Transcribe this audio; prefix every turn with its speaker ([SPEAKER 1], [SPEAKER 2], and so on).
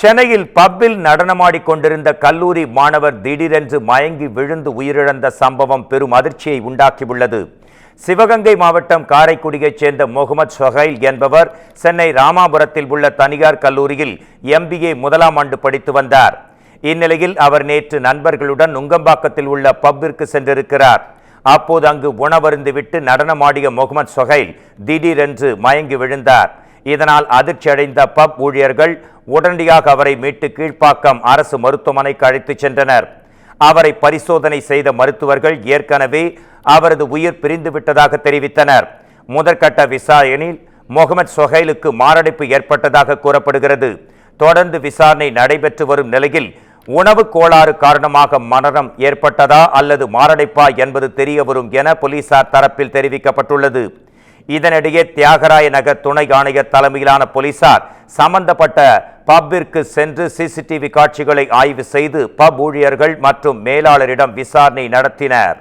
[SPEAKER 1] சென்னையில் பப்பில் நடனமாடிக் கொண்டிருந்த கல்லூரி மாணவர் திடீரென்று மயங்கி விழுந்து உயிரிழந்த சம்பவம் பெரும் அதிர்ச்சியை உண்டாக்கியுள்ளது. சிவகங்கை மாவட்டம் காரைக்குடியைச் சேர்ந்த முகமது சொஹைல் என்பவர் சென்னை ராமாபுரத்தில் உள்ள தனியார் கல்லூரியில் MBA முதலாம் ஆண்டு படித்து வந்தார். இந்நிலையில் அவர் நேற்று நண்பர்களுடன் நுங்கம்பாக்கத்தில் உள்ள பப்பிற்கு சென்றிருக்கிறார். அப்போது அங்கு உணவருந்துவிட்டு நடனமாடிய முகமது சொஹைல் திடீரென்று மயங்கி விழுந்தார். இதனால் அதிர்ச்சி அடைந்த பப் ஊழியர்கள் உடனடியாக அவரை மீட்டு கீழ்ப்பாக்கம் அரசு மருத்துவமனைக்கு அழைத்துச் சென்றனர். அவரை பரிசோதனை செய்த மருத்துவர்கள் ஏற்கனவே அவரது உயிர் பிரிந்துவிட்டதாக தெரிவித்தனர். முதற்கட்ட விசாரணையில் முகமது சொஹைலுக்கு மாரடைப்பு ஏற்பட்டதாக கூறப்படுகிறது. தொடர்ந்து விசாரணை நடைபெற்று வரும் நிலையில் உணவு கோளாறு காரணமாக மரணம் ஏற்பட்டதா அல்லது மாரடைப்பா என்பது தெரிய வரும் என போலீசார் தரப்பில் தெரிவிக்கப்பட்டுள்ளது. இதனிடையே தியாகராய நகர் துணை ஆணையர் தலைமையிலான போலீசார் சம்பந்தப்பட்ட பப்பிற்கு சென்று CCTV காட்சிகளை ஆய்வு செய்து பப் ஊழியர்கள் மற்றும் மேலாளரிடம் விசாரணை நடத்தினர்.